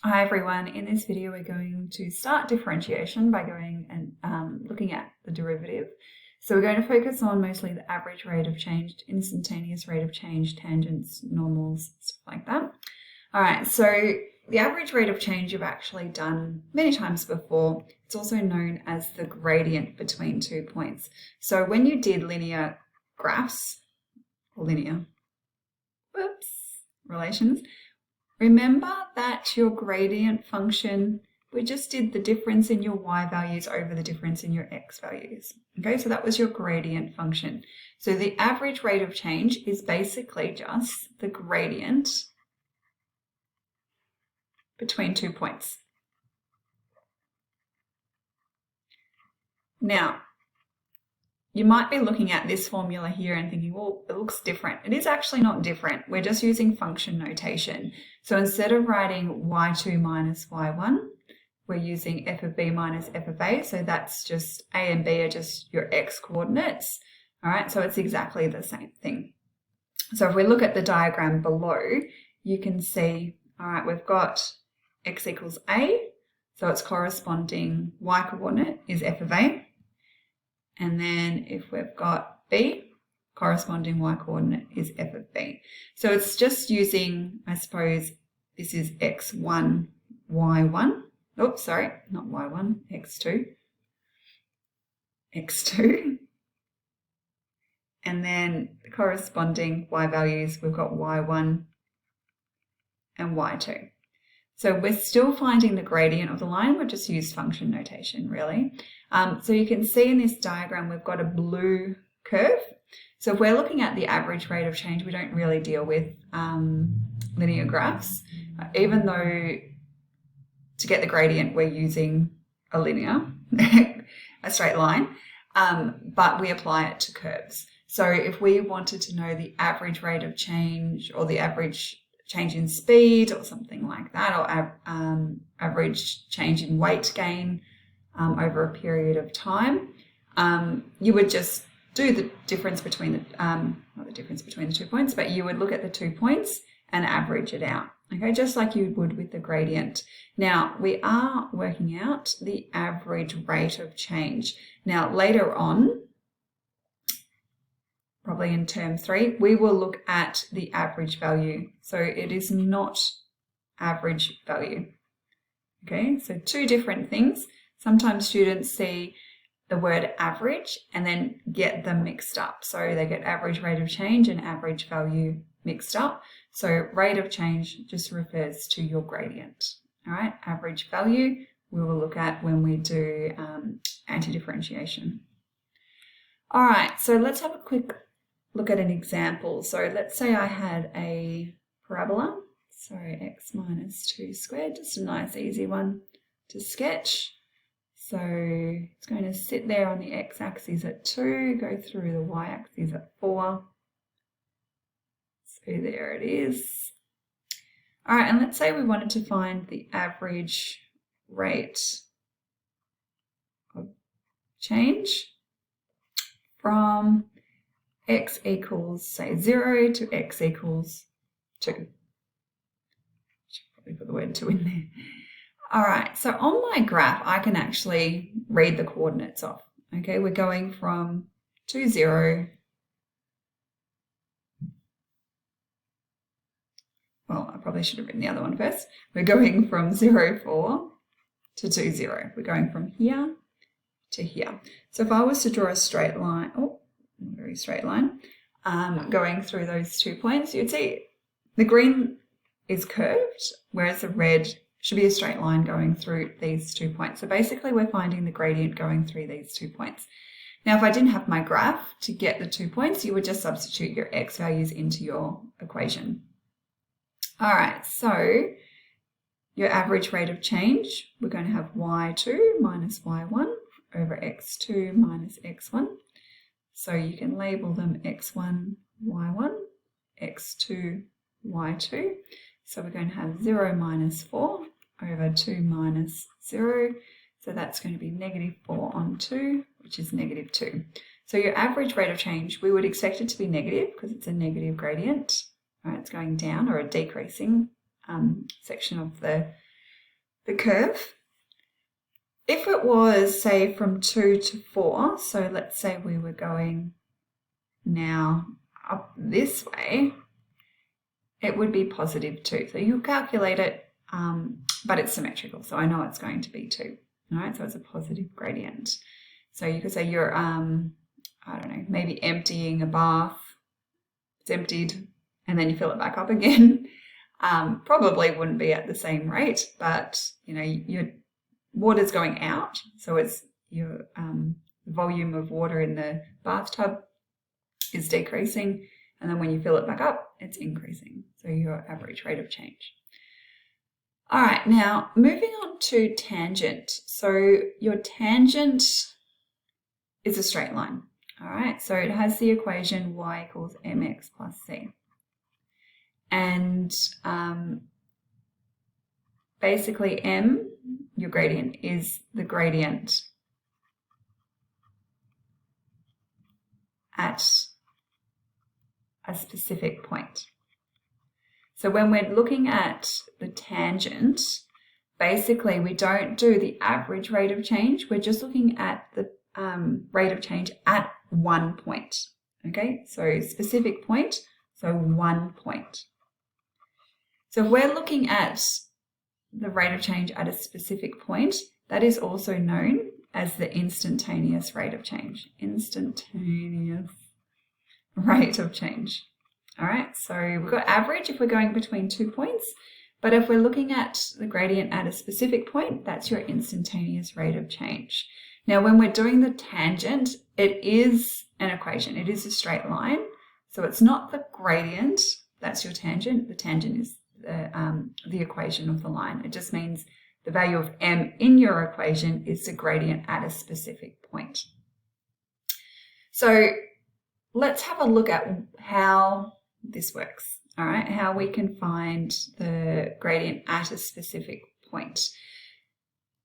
Hi everyone, in this video we're going to start differentiation by going and looking at the derivative. So we're going to focus on mostly the average rate of change, instantaneous rate of change, tangents, normals, stuff like that. All right, so the average rate of change you've actually done many times before. It's also known as the gradient between 2 points. So when you did linear graphs, or linear, relations, remember that your gradient function, we just did the difference in your y values over the difference in your x values. Okay, so that was your gradient function. So the average rate of change is basically just the gradient between 2 points. Now, you might be looking at this formula here and thinking, well, it looks different. It is actually not different. We're just using function notation. So instead of writing y2 minus y1, we're using f of b minus f of a. So that's just a and b are just your x coordinates. All right, so it's exactly the same thing. So if we look at the diagram below, you can see, all right, we've got x equals a. So its corresponding y coordinate is f of a. And then if we've got b, corresponding y coordinate is f of b. So it's just using, I suppose, this is x1, y1. Oops, sorry, not y1, x2. x2. And then the corresponding y values, we've got y1 and y2. So we're still finding the gradient of the line. We've just used function notation, really. So you can see in this diagram, we've got a blue curve. So if we're looking at the average rate of change, we don't really deal with linear graphs, even though to get the gradient, we're using a linear, a straight line, but we apply it to curves. So if we wanted to know the average rate of change or the average change in speed or something like that, or average change in weight gain over a period of time, you would just do the difference between the, not the difference between the 2 points, but you would look at the 2 points and average it out, okay, just like you would with the gradient. Now, we are working out the average rate of change. Now, later on, probably in term 3, we will look at the average value. So it is not average value. Okay, so two different things. Sometimes students see the word average and then get them mixed up. So they get average rate of change and average value mixed up. So rate of change just refers to your gradient. All right, average value we will look at when we do anti-differentiation. All right, so let's have a quick look at an example. So let's say I had a parabola, so x minus 2 squared, just a nice easy one to sketch. So it's going to sit there on the x-axis at 2, go through the y-axis at 4. So there it is. All right, and let's say we wanted to find the average rate of change from x equals, say, 0 to x equals 2. Should probably put the word 2 in there. All right, so on my graph, I can actually read the coordinates off. Okay, we're going from 2, 0. Well, I probably should have written the other one first. We're going from 0, 4 to 2, 0. We're going from here to here. So if I was to draw a straight line, very straight line, going through those 2 points, you'd see the green is curved, whereas the red should be a straight line going through these 2 points. So basically we're finding the gradient going through these 2 points. Now, if I didn't have my graph to get the 2 points, you would just substitute your x values into your equation. All right, so your average rate of change, we're going to have y2 minus y1 over x2 minus x1. So you can label them x1, y1, x2, y2. So we're going to have 0 minus 4 over 2 minus 0. So that's going to be negative 4 on 2, which is negative 2. So your average rate of change, we would expect it to be negative because it's a negative gradient. Right, it's going down, or a decreasing section of the the curve, if it was, say, from 2 to 4, so let's say we were going now up this way, it would be positive 2. So you'll calculate it, but it's symmetrical, so I know it's going to be 2. All right, so it's a positive gradient. So you could say you're, I don't know, maybe emptying a bath. It's emptied, and then you fill it back up again. Probably wouldn't be at the same rate, but you know, your water's going out, so it's your volume of water in the bathtub is decreasing, and then when you fill it back up, it's increasing. So your average rate of change. All right, now moving on to tangent. So your tangent is a straight line. All right, so it has the equation y equals mx plus c. And basically m, your gradient, is the gradient at a specific point. So when we're looking at the tangent, basically we don't do the average rate of change. We're just looking at the rate of change at one point. Okay, so specific point, so 1 point. So if we're looking at the rate of change at a specific point, that is also known as the instantaneous rate of change. Instantaneous rate of change. All right, so we've got average if we're going between 2 points, but if we're looking at the gradient at a specific point, that's your instantaneous rate of change. Now, when we're doing the tangent, it is an equation. It is a straight line. So it's not the gradient, that's your tangent. The tangent is the equation of the line. It just means the value of m in your equation is the gradient at a specific point. So let's have a look at how this works, all right? How we can find the gradient at a specific point.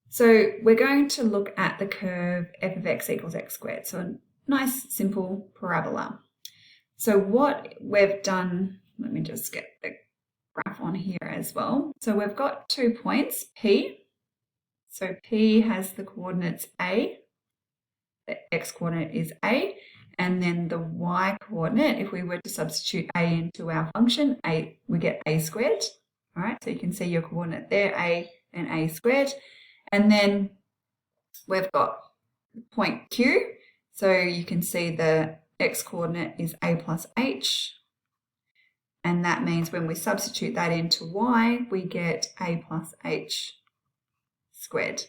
So we're going to look at the curve f of x equals x squared. So a nice simple parabola. So what we've done, let me just get the graph on here as well. So we've got 2 points, P. So P has the coordinates A, the x coordinate is A, and then the y coordinate, if we were to substitute A into our function, we get A squared. All right, so you can see your coordinate there, A and A squared. And then we've got point Q. So you can see the x coordinate is A plus H. And that means when we substitute that into y, we get A plus H squared.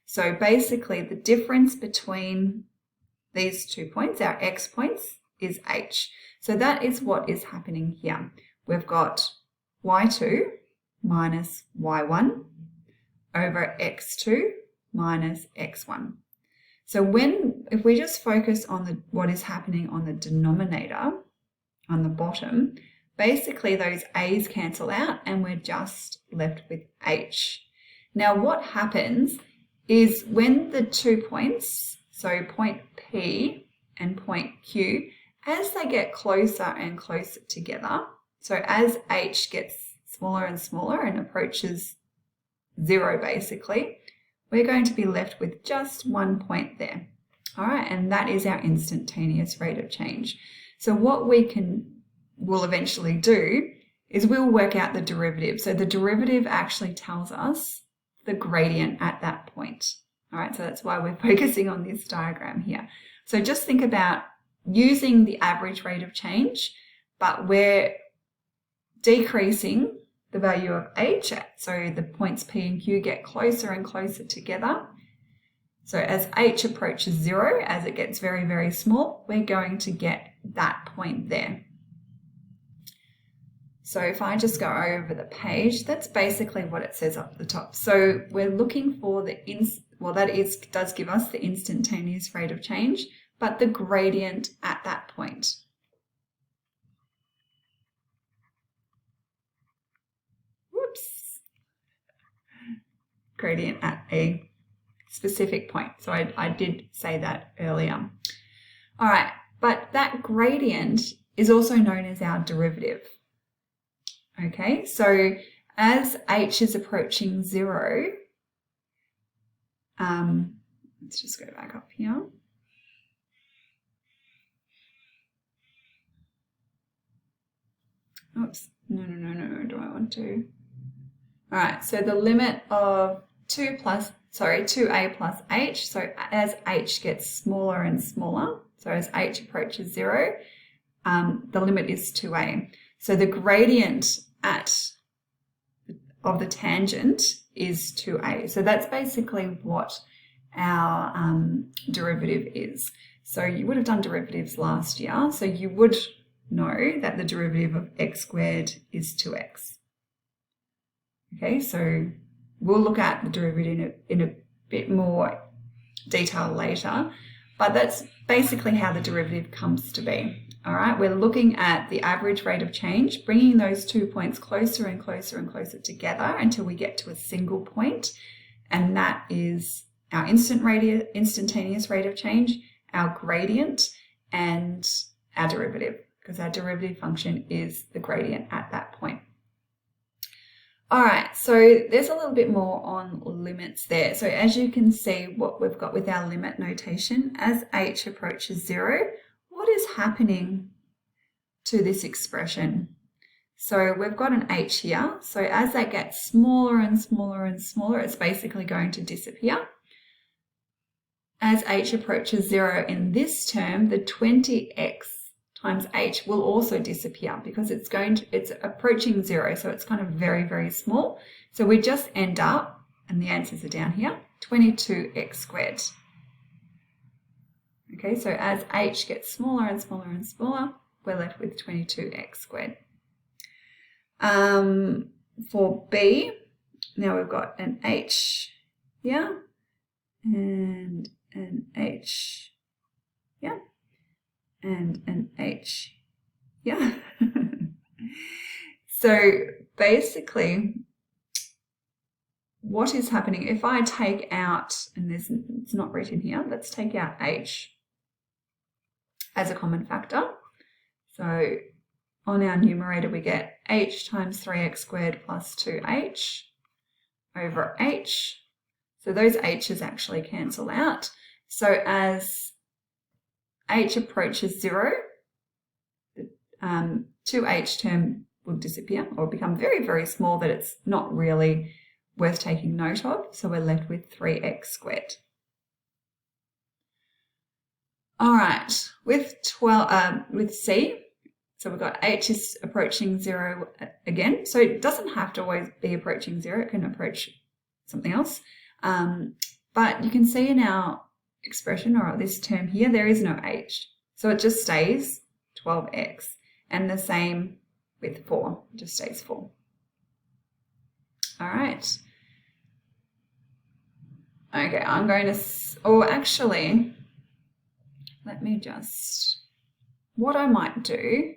So basically the difference between these 2 points, our x points, is H. So that is what is happening here. We've got y2 minus y1 over x2 minus x1. So if we just focus on what is happening on the denominator, on the bottom, basically those a's cancel out and we're just left with h. Now what happens is when the 2 points, so point P and point Q, as they get closer and closer together, so as h gets smaller and smaller and approaches 0 basically, we're going to be left with just 1 point there. All right, and that is our instantaneous rate of change. So what we'll eventually do is we'll work out the derivative. So the derivative actually tells us the gradient at that point. All right, so that's why we're focusing on this diagram here. So just think about using the average rate of change, but we're decreasing the value of h, so the points P and Q get closer and closer together. So as h approaches 0, as it gets very, very small, we're going to get that point there. So if I just go over the page, that's basically what it says up the top. So we're looking for does give us the instantaneous rate of change, but the gradient at that point. Gradient at a specific point. So I did say that earlier. All right, but that gradient is also known as our derivative. Okay, so as h is approaching 0, let's just go back up here. Oops, no, do I want to? All right, so the limit of 2a plus h, so as h gets smaller and smaller, so as h approaches 0, the limit is 2a. So the gradient of the tangent is 2a. So that's basically what our derivative is. So you would have done derivatives last year, so you would know that the derivative of x squared is 2x. Okay, so we'll look at the derivative in a bit more detail later, but that's basically how the derivative comes to be. All right, we're looking at the average rate of change, bringing those 2 points closer and closer and closer together until we get to a single point, and that is our instantaneous rate of change, our gradient, and our derivative, because our derivative function is the gradient at that point. All right, so there's a little bit more on limits there. So as you can see, what we've got with our limit notation, as h approaches 0, what is happening to this expression? So we've got an h here. So as that gets smaller and smaller and smaller, it's basically going to disappear. As h approaches 0 in this term, the 20x times h will also disappear because it's approaching 0, so it's kind of very, very small. So we just end up, and the answers are down here, 22x squared. Okay, so as h gets smaller and smaller and smaller, we're left with 22x squared. For b, now we've got an h here and an h here and an h here. So basically, what is happening, if I take out, and it's not written here, let's take out h as a common factor. So on our numerator, we get h times 3x squared plus 2h over h. So those h's actually cancel out. So as h approaches 0, the 2h term will disappear or become very, very small that it's not really worth taking note of. So we're left with 3x squared. All right, with c, so we've got h is approaching 0 again. So it doesn't have to always be approaching 0. It can approach something else. But you can see in our expression, or this term here, there is no h. So it just stays 12x. And the same with 4, it just stays 4. All right. Okay, I'm going to, actually, let me just, what I might do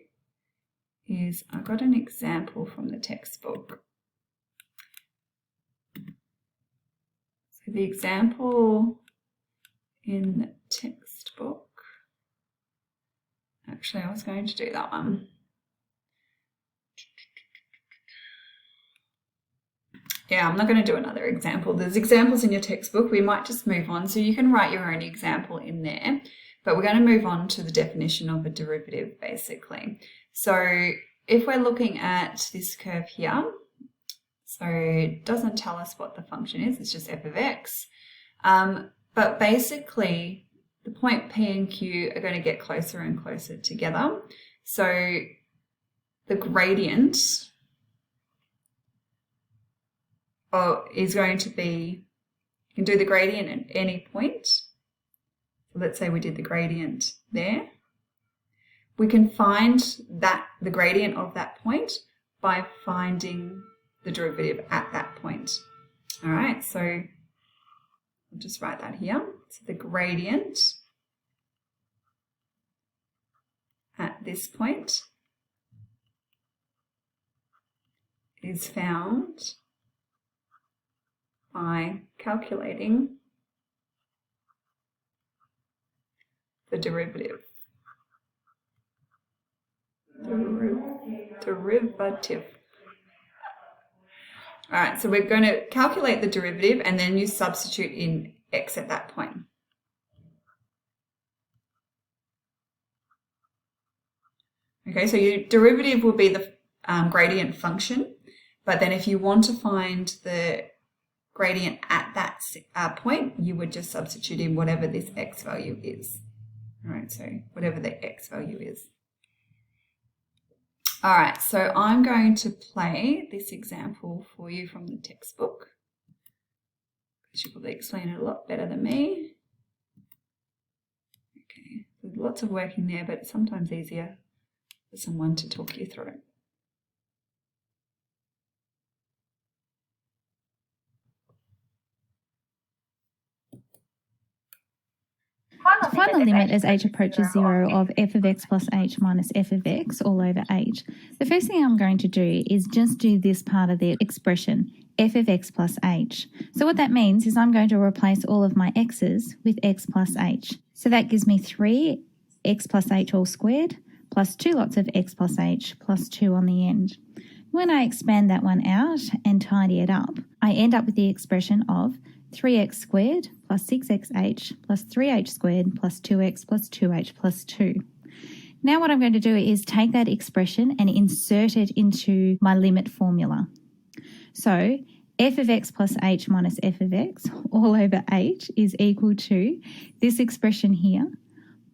is I've got an example from the textbook. So the example in the textbook, actually I was going to do that one. Yeah, I'm not going to do another example. There's examples in your textbook. We might just move on. So you can write your own example in there. But we're going to move on to the definition of a derivative, basically. So if we're looking at this curve here, so it doesn't tell us what the function is. It's just f of x. But basically, the point P and Q are going to get closer and closer together. So the gradient is going to be, you can do the gradient at any point. So let's say we did the gradient there. We can find the gradient of that point by finding the derivative at that point. All right, so I'll just write that here. So the gradient at this point is found by calculating the derivative. Derivative. All right, so we're going to calculate the derivative and then you substitute in x at that point. Okay, so your derivative will be the gradient function, but then if you want to find the gradient at that point, you would just substitute in whatever this x value is. All right, so whatever the x value is. All right, so I'm going to play this example for you from the textbook. She'll probably explain it a lot better than me. Okay, there's lots of work in there, but it's sometimes easier for someone to talk you through it. Find the limit as h approaches 0 of f of x plus h minus f of x all over h. The first thing I'm going to do is just do this part of the expression, f of x plus h. So what that means is I'm going to replace all of my x's with x plus h. So that gives me 3x plus h all squared plus 2 lots of x plus h plus 2 on the end. When I expand that one out and tidy it up, I end up with the expression of 3x squared plus 6xh plus 3h squared plus 2x plus 2h plus 2. Now what I'm going to do is take that expression and insert it into my limit formula. So f of x plus h minus f of x all over h is equal to this expression here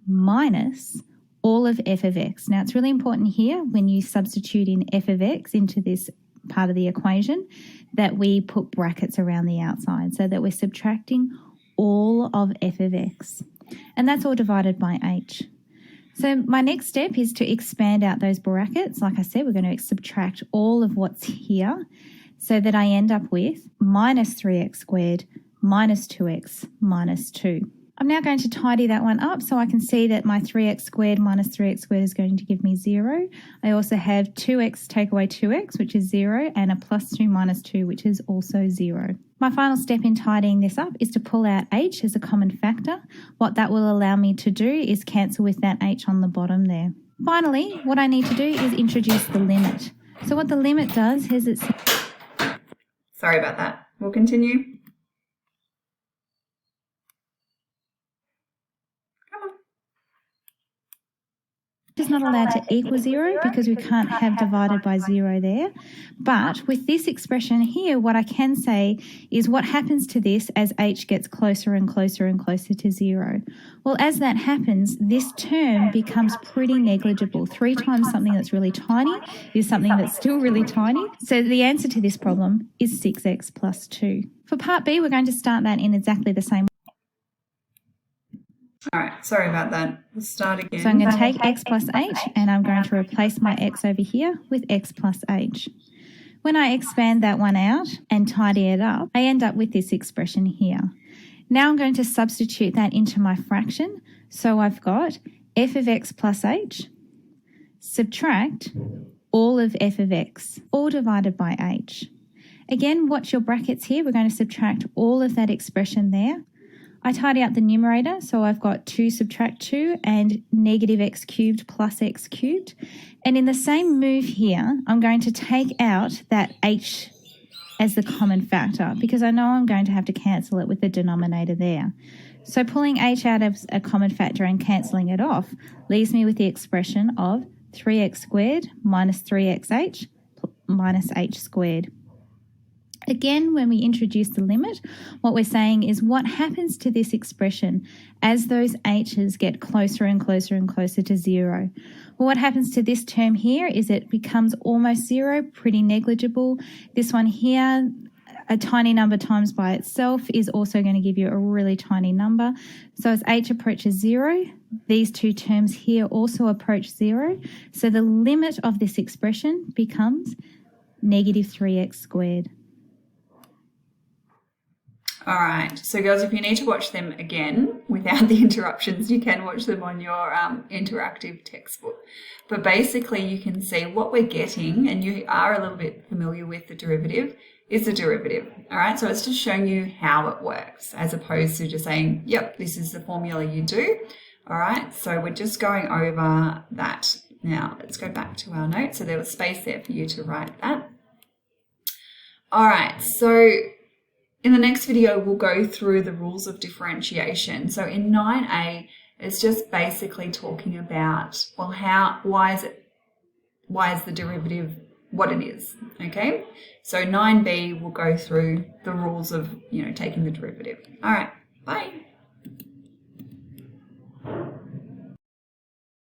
minus all of f of x. Now it's really important here when you substitute in f of x into this part of the equation that we put brackets around the outside so that we're subtracting all of f of x. And that's all divided by h. So my next step is to expand out those brackets. Like I said, we're going to subtract all of what's here so that I end up with minus 3x squared minus 2x minus 2. I'm now going to tidy that one up so I can see that my 3x squared minus 3x squared is going to give me 0. I also have 2x take away 2x, which is 0, and a plus 2 minus 2, which is also 0. My final step in tidying this up is to pull out h as a common factor. What that will allow me to do is cancel with that h on the bottom there. Finally, what I need to do is introduce the limit. So what the limit does is it's... Sorry about that. We'll continue. Is not allowed to equal 0 because we can't have divided by 0 there. But with this expression here, what I can say is what happens to this as h gets closer and closer and closer to 0. Well, as that happens, this term becomes pretty negligible. 3 times something that's really tiny is something that's still really tiny. So the answer to this problem is 6x plus 2. For part B, we're going to start that in exactly the same way. All right, sorry about that. We'll start again. So I'm going to take x plus h and I'm going to replace my x over here with x plus h. When I expand that one out and tidy it up, I end up with this expression here. Now I'm going to substitute that into my fraction. So I've got f of x plus h, subtract all of f of x, all divided by h. Again, watch your brackets here. We're going to subtract all of that expression there. I tidy up the numerator, so I've got 2 subtract 2 and negative x cubed plus x cubed. And in the same move here, I'm going to take out that h as the common factor because I know I'm going to have to cancel it with the denominator there. So pulling h out as a common factor and cancelling it off leaves me with the expression of 3x squared minus 3xh minus h squared. Again, when we introduce the limit, what we're saying is what happens to this expression as those h's get closer and closer and closer to 0. Well, what happens to this term here is it becomes almost 0, pretty negligible. This one here, a tiny number times by itself is also going to give you a really tiny number. So as h approaches 0, these two terms here also approach 0. So the limit of this expression becomes negative 3x squared. All right, so girls, if you need to watch them again without the interruptions, you can watch them on your interactive textbook. But basically you can see what we're getting, and you are a little bit familiar with the derivative, is the derivative. All right, so it's just showing you how it works as opposed to just saying, yep, this is the formula you do. All right, so we're just going over that. Now let's go back to our notes. So there was space there for you to write that. All right, so in the next video, we'll go through the rules of differentiation. So in 9a, it's just basically talking about, well, why is the derivative what it is, okay? So 9b will go through the rules of, taking the derivative. All right, bye.